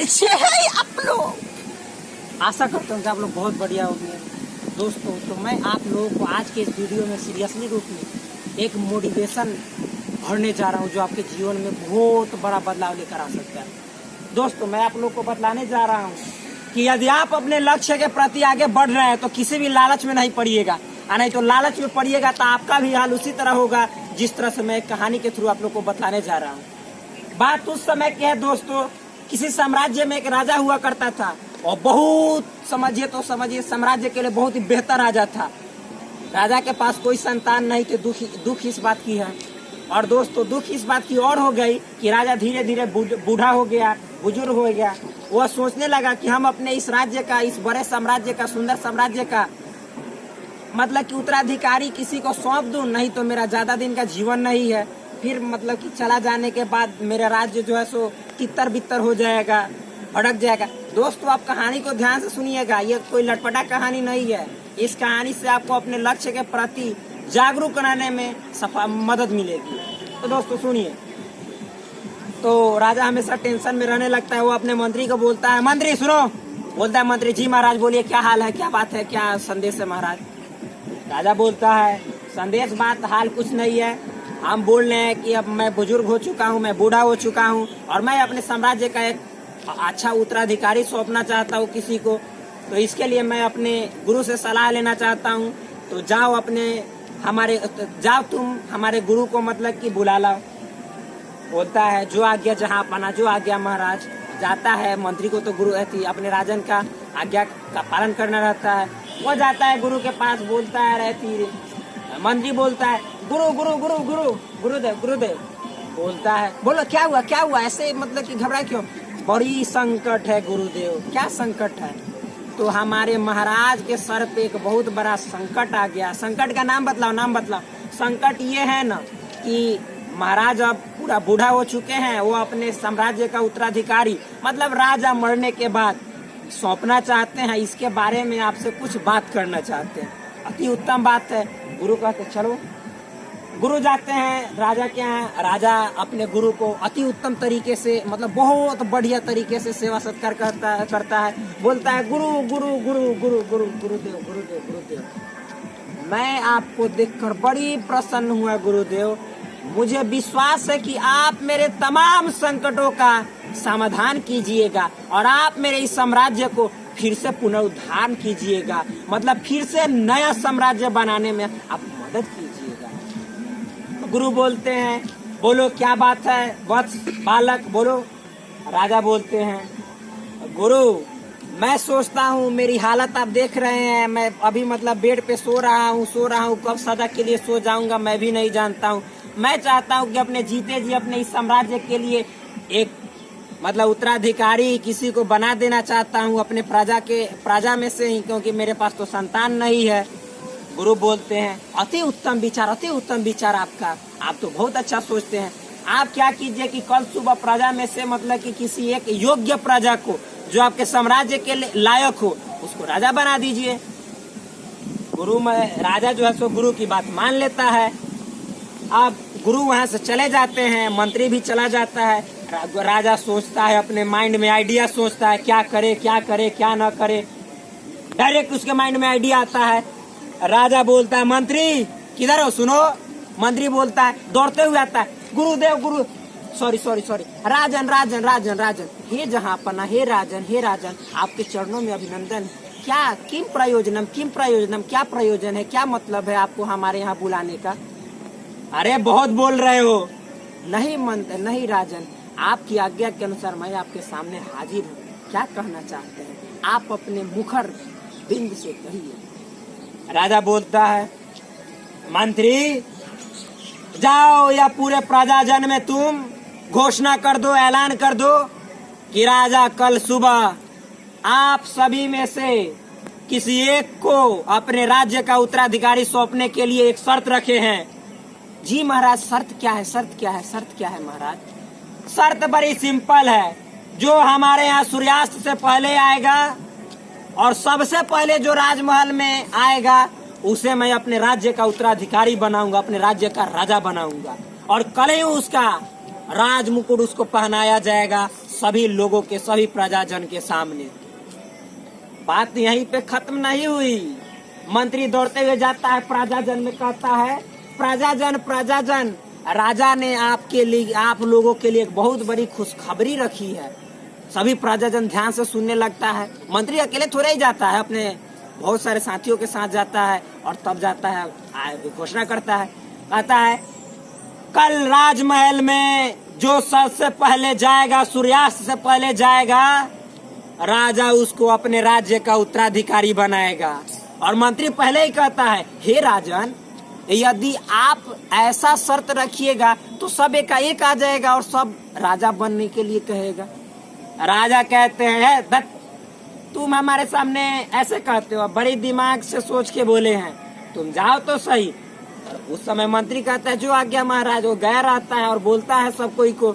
कैसे हैं आप लोग? आशा करता हूँ कि आप लोग बहुत बढ़िया होंगे। दोस्तों, तो मैं आप लोगों को आज के इस वीडियो में सीरियसली रूप में एक मोटिवेशन भरने जा रहा हूँ जो आपके जीवन में बहुत बड़ा बदलाव लेकर आ सकता है। दोस्तों, मैं आप लोग को बतलाने जा रहा हूँ कि यदि आप अपने लक्ष्य के प्रति आगे बढ़ रहे हैं तो किसी भी लालच में नहीं पड़िएगा, और नहीं तो लालच में पड़िएगा तो आपका भी हाल उसी तरह होगा जिस तरह से मैं एक कहानी के थ्रू आप लोग को बतलाने जा रहा हूँ। बात उस समय की है दोस्तों, किसी साम्राज्य में एक राजा हुआ करता था और बहुत समझिए साम्राज्य के लिए बहुत ही बेहतर राजा था। राजा के पास कोई संतान नहीं थे। दुख इस बात की है। और दोस्तों, दुख इस बात की और हो गई कि राजा धीरे धीरे बूढ़ा हो गया, बुजुर्ग हो गया। वह सोचने लगा कि हम अपने इस राज्य का, इस बड़े साम्राज्य का, सुंदर साम्राज्य का मतलब कि उत्तराधिकारी किसी को सौंप दूं, नहीं तो मेरा ज्यादा दिन का जीवन नहीं है। फिर मतलब कि चला जाने के बाद मेरा राज्य जो है सो तितर बितर हो जाएगा, भड़क जाएगा। दोस्तों, आप कहानी को ध्यान से सुनिएगा, ये कोई लटपटा कहानी नहीं है। इस कहानी से आपको अपने लक्ष्य के प्रति जागरूक कराने में मदद मिलेगी। तो दोस्तों सुनिए। तो राजा हमेशा टेंशन में रहने लगता है। वो अपने मंत्री को बोलता है, मंत्री सुनो। बोलता है मंत्री, जी महाराज बोलिए, क्या हाल है, क्या बात है, क्या संदेश है महाराज? राजा बोलता है, संदेश बात हाल कुछ नहीं है। हम बोल रहे हैं कि अब मैं बुजुर्ग हो चुका हूँ, मैं बूढ़ा हो चुका हूँ और मैं अपने साम्राज्य का एक अच्छा उत्तराधिकारी सौंपना चाहता हूँ किसी को। तो इसके लिए मैं अपने गुरु से सलाह लेना चाहता हूँ। तो जाओ तुम हमारे गुरु को मतलब कि बुला लाओ। बोलता है, जो आज्ञा जहाँ पाना, जो आज्ञा महाराज। जाता है, मंत्री को तो गुरु रहती अपने राजन का आज्ञा का पालन करना रहता है। वो जाता है गुरु के पास, बोलता है, रहती मंत्री बोलता है, गुरुदेव। बोलता है, बोलो क्या हुआ ऐसे मतलब कि घबरा क्यों? बड़ी संकट है गुरुदेव। क्या संकट है? तो हमारे महाराज के सर पे एक बहुत बड़ा संकट आ गया। संकट का नाम बतलाओ। संकट ये है ना कि महाराज अब पूरा बूढ़ा हो चुके हैं। वो अपने साम्राज्य का उत्तराधिकारी मतलब राजा मरने के बाद सौंपना चाहते हैं। इसके बारे में आपसे कुछ बात करना चाहते हैं। अति उत्तम बात है। गुरु कहते चलो। गुरु जाते हैं राजा के यहाँ। राजा अपने गुरु को अति उत्तम तरीके से मतलब बहुत बढ़िया तरीके से सेवा सत्कार करता है। बोलता है, गुरुदेव, मैं आपको देखकर बड़ी प्रसन्न हुआ गुरुदेव। मुझे विश्वास है कि आप मेरे तमाम संकटों का समाधान कीजिएगा और आप मेरे इस साम्राज्य को फिर से पुनरुद्धार कीजिएगा, मतलब फिर से नया साम्राज्य बनाने में आप मदद कीजिएगा। तो गुरु बोलते हैं, बोलो क्या बात है वत्स बालक, बोलो। राजा बोलते हैं, गुरु मैं सोचता हूँ, मेरी हालत आप देख रहे हैं, मैं अभी मतलब बेड पे सो रहा हूँ। कब सदा के लिए सो जाऊंगा मैं भी नहीं जानता हूँ। मैं चाहता हूँ कि अपने जीते जी अपने इस साम्राज्य के लिए एक मतलब उत्तराधिकारी किसी को बना देना चाहता हूँ अपने प्रजा में से ही, क्योंकि मेरे पास तो संतान नहीं है। गुरु बोलते हैं, अति उत्तम विचार आपका। आप तो बहुत अच्छा सोचते हैं। आप क्या कीजिए कि कल सुबह प्रजा में से मतलब कि किसी एक योग्य प्रजा को जो आपके साम्राज्य के लायक हो उसको राजा बना दीजिए। राजा जो है सो गुरु की बात मान लेता है। अब गुरु वहां से चले जाते हैं, मंत्री भी चला जाता है। राजा सोचता है, अपने माइंड में आइडिया सोचता है, क्या करे क्या न करे। डायरेक्ट उसके माइंड में आइडिया आता है। राजा बोलता है, मंत्री किधर हो, सुनो। मंत्री बोलता है, दौड़ते हुए आता है, गुरुदेव सॉरी राजन, हे जहाँपना, हे राजन, आपके चरणों में अभिनंदन। किम प्रयोजनम, क्या प्रयोजन है, क्या मतलब है आपको हमारे यहाँ बुलाने का? अरे बहुत बोल रहे हो। नहीं राजन, आपकी आज्ञा के अनुसार मैं आपके सामने हाजिर हूँ। क्या कहना चाहते हैं आप? अपने मुखर बिंद से कहिए। राजा बोलता है, मंत्री जाओ या पूरे प्रजाजन में तुम घोषणा कर दो, ऐलान कर दो कि राजा कल सुबह आप सभी में से किसी एक को अपने राज्य का उत्तराधिकारी सौंपने के लिए एक शर्त रखे हैं। जी महाराज, शर्त क्या है महाराज? शर्त बड़ी सिंपल है। जो हमारे यहाँ सूर्यास्त से पहले आएगा और सबसे पहले जो राजमहल में आएगा उसे मैं अपने राज्य का उत्तराधिकारी बनाऊंगा, अपने राज्य का राजा बनाऊंगा। और कल ही उसका राज मुकुट उसको पहनाया जाएगा, सभी लोगों के, सभी प्रजाजन के सामने। बात यहीं पे खत्म नहीं हुई। मंत्री दौड़ते हुए जाता है प्रजाजन में, कहता है प्रजाजन प्रजाजन, राजा ने आपके लिए, आप लोगों के लिए एक बहुत बड़ी खुशखबरी रखी है। सभी प्रजाजन ध्यान से सुनने लगता है। मंत्री अकेले थोड़े ही जाता है, अपने बहुत सारे साथियों के साथ जाता है और तब जाता है, घोषणा करता है, कहता है कल राजमहल में जो सबसे पहले जाएगा, सूर्यास्त से पहले जाएगा, राजा उसको अपने राज्य का उत्तराधिकारी बनाएगा। और मंत्री पहले ही कहता है, हे राजन, यदि आप ऐसा शर्त रखिएगा तो सब एकाएक आ जाएगा और सब राजा बनने के लिए कहेगा। राजा कहते हैं, दत्त तुम हमारे सामने ऐसे कहते हो, बड़ी दिमाग से सोच के बोले हैं, तुम जाओ तो सही। उस समय मंत्री कहता है, जो आज्ञा महाराज। वो गया रहता है और बोलता है सब कोई को।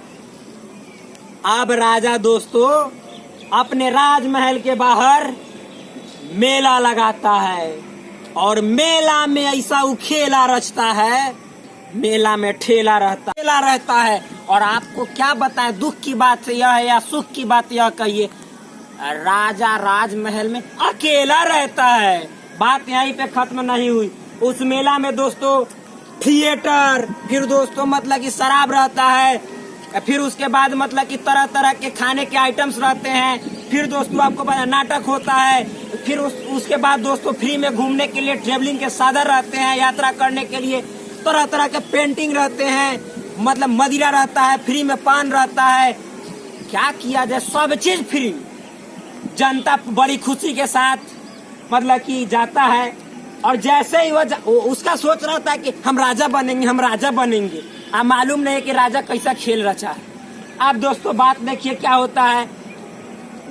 अब राजा दोस्तों अपने राजमहल के बाहर मेला लगाता है और मेला में ऐसा उखेला रचता है, मेला में ठेला रहता है। और आपको क्या बताए, दुख की बात यह है या सुख की बात यह कहिए, राजा राजमहल में अकेला रहता है। बात यहीं पे खत्म नहीं हुई। उस मेला में दोस्तों थिएटर, फिर दोस्तों मतलब कि शराब रहता है, फिर उसके बाद मतलब कि तरह तरह के खाने के आइटम्स रहते हैं, फिर दोस्तों आपको पता नाटक होता है, फिर उसके बाद दोस्तों फ्री में घूमने के लिए ट्रेवलिंग के साधन रहते हैं, यात्रा करने के लिए तरह तरह के पेंटिंग रहते हैं, मतलब मदिरा रहता है, फ्री में पान रहता है। क्या किया जाए, सब चीज फ्री। जनता बड़ी खुशी के साथ मतलब कि जाता है और जैसे ही वो उसका सोच रहा था कि हम राजा बनेंगे, हम राजा बनेंगे। अब मालूम नहीं कि राजा कैसा खेल रचा है। अब दोस्तों बात देखिए क्या होता है।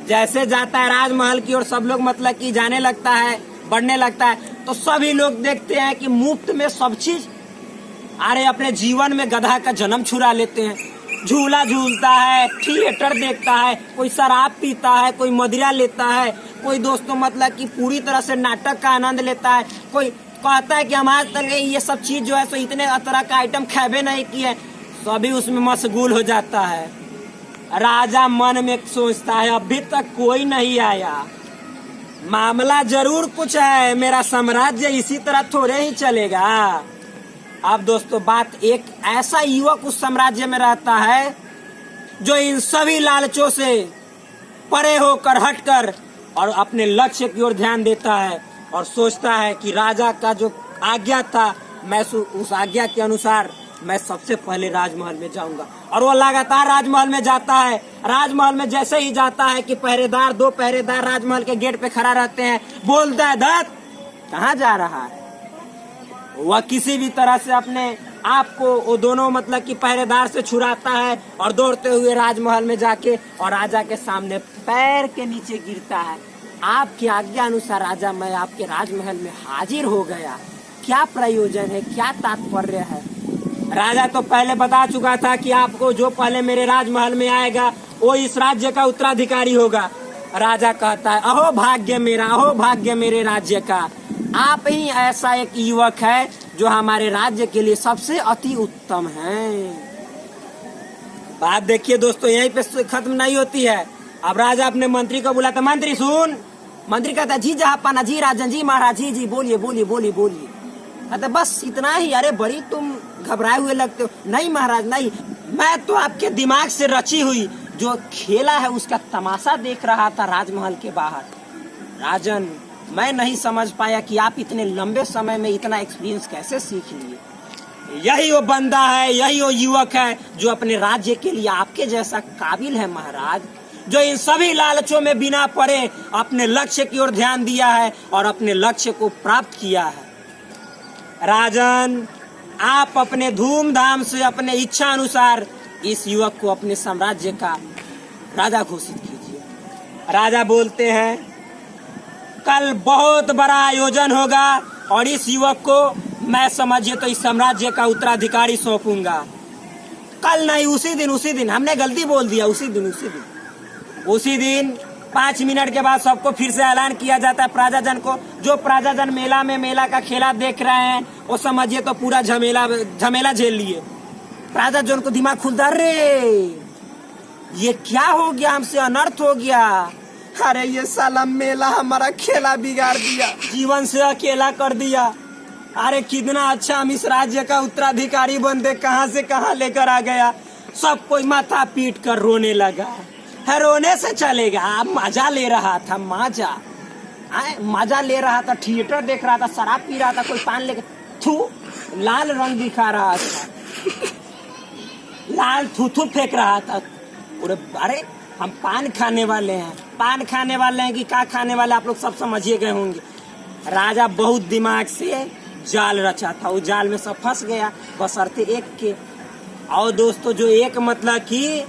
जैसे जाता है राजमहल की और सब लोग मतलब कि जाने लगता है, बढ़ने लगता है, तो सभी लोग देखते हैं कि मुफ्त में सब चीज। अरे अपने जीवन में गधा का जन्म छुड़ा लेते हैं, झूला झूलता है, थिएटर देखता है, कोई शराब पीता है, कोई मदिरा लेता है, कोई दोस्तों मतलब कि पूरी तरह से नाटक का आनंद लेता है, कोई कहता है कि हम आज तक ये सब चीज जो है सो इतने तरह का आइटम खेबे नहीं किए। सभी उसमें मशगूल हो जाता है। राजा मन में सोचता है, अभी तक कोई नहीं आया, मामला जरूर कुछ है, मेरा साम्राज्य इसी तरह थोड़े ही चलेगा। अब दोस्तों बात, एक ऐसा युवक उस साम्राज्य में रहता है जो इन सभी लालचों से परे होकर, हटकर और अपने लक्ष्य की ओर ध्यान देता है और सोचता है कि राजा का जो आज्ञा था, मैं उस आज्ञा के अनुसार मैं सबसे पहले राजमहल में जाऊंगा। और वो लगातार राजमहल में जाता है। राजमहल में जैसे ही जाता है कि पहरेदार, 2 पहरेदार राजमहल के गेट पे खड़ा रहते हैं। बोलता है, दत्त कहाँ जा रहा है? वह किसी भी तरह से अपने आप को वो दोनों मतलब कि पहरेदार से छुड़ाता है और दौड़ते हुए राजमहल में जाके और राजा के सामने पैर के नीचे गिरता है। आपकी आज्ञा अनुसार राजा, मैं आपके राजमहल में हाजिर हो गया। क्या प्रयोजन है, क्या तात्पर्य है? राजा तो पहले बता चुका था कि आपको जो पहले मेरे राजमहल में आएगा वो इस राज्य का उत्तराधिकारी होगा। राजा कहता है, अहो भाग्य मेरा, अहो भाग्य मेरे राज्य का, आप ही ऐसा एक युवक है जो हमारे राज्य के लिए सबसे अति उत्तम है। बात देखिए दोस्तों, यहीं पे खत्म नहीं होती है। अब राजा अपने मंत्री को बुलाता, मंत्री सुन। मंत्री कहता, जी जहाँपना, जी राजन, जी महाराज, जी जी बोलिए बोलिए बोलिए बोलिए। कहता बस इतना ही? अरे बड़ी तुम घबराए हुए लगते हो। नहीं महाराज नहीं, मैं तो आपके दिमाग से रची हुई जो खेला है उसका तमाशा देख रहा था राजमहल के बाहर। राजन, मैं नहीं समझ पाया कि आप इतने लंबे समय में इतना एक्सपीरियंस कैसे सीख लिए। यही वो बंदा है, यही वो युवक है जो अपने राज्य के लिए आपके जैसा काबिल है महाराज, जो इन सभी लालचों में बिना पड़े अपने लक्ष्य की ओर ध्यान दिया है और अपने लक्ष्य को प्राप्त किया है। राजन, आप अपने धूमधाम से अपने इच्छा अनुसार इस युवक को अपने साम्राज्य का राजा घोषित कीजिए। राजा बोलते हैं, कल बहुत बड़ा आयोजन होगा और इस युवक को मैं समझिए तो इस साम्राज्य का उत्तराधिकारी सौंपूंगा। कल नहीं, उसी दिन हमने गलती बोल दिया, उसी दिन 5 मिनट के बाद सबको फिर से ऐलान किया जाता है प्रजाजन को। जो प्रजाजन मेला का खेला देख रहे हैं वो समझिए तो पूरा झमेला झेल लिए। प्रजाजन को दिमाग खुलता, रे ये क्या हो गया, हमसे अनर्थ हो गया। अरे ये साला मेला हमारा खेला बिगाड़ दिया, जीवन से अकेला कर दिया। अरे कितना अच्छा हम इस राज्य का उत्तराधिकारी बनते, कहां से कहां लेकर आ गया। सब कोई माथा पीट कर रोने लगा है। रोने से चलेगा, मजा ले रहा था, मजा ले रहा था, थिएटर देख रहा था, शराब पी रहा था, कोई पान लेकर थू लाल रंग दिखा रहा था, लाल थूथू फेंक रहा था। अरे हम पान खाने वाले हैं, पान खाने वाले हैं कि क्या खाने वाले, आप लोग सब समझिए गए होंगे। राजा बहुत दिमाग से जाल रचा था, वो जाल में सब फंस गया बशर्ते एक के। और दोस्तों जो एक मतलब कि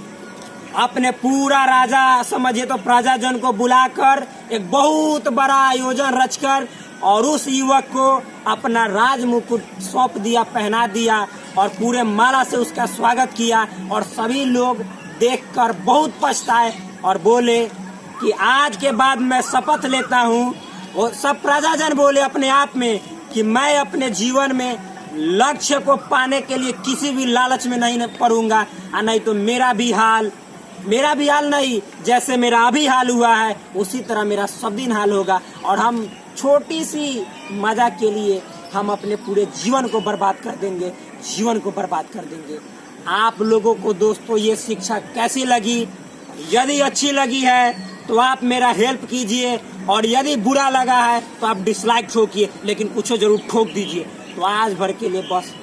अपने पूरा राजा समझिए तो प्रजाजन को बुलाकर एक बहुत बड़ा आयोजन रचकर और उस युवक को अपना राज मुकुट सौंप दिया, पहना दिया और पूरे माला से उसका स्वागत किया। और सभी लोग देखकर बहुत पछताए और बोले कि आज के बाद मैं शपथ लेता हूँ, और सब प्रजाजन बोले अपने आप में कि मैं अपने जीवन में लक्ष्य को पाने के लिए किसी भी लालच में नहीं पड़ूंगा, और नहीं तो मेरा भी हाल नहीं, जैसे मेरा अभी हाल हुआ है उसी तरह मेरा सब दिन हाल होगा। और हम छोटी सी मजा के लिए हम अपने पूरे जीवन को बर्बाद कर देंगे, आप लोगों को दोस्तों ये शिक्षा कैसी लगी? यदि अच्छी लगी है तो आप मेरा हेल्प कीजिए, और यदि बुरा लगा है तो आप डिसलाइक ठोकिए, लेकिन कुछ जरूर ठोक दीजिए। तो आज भर के लिए बस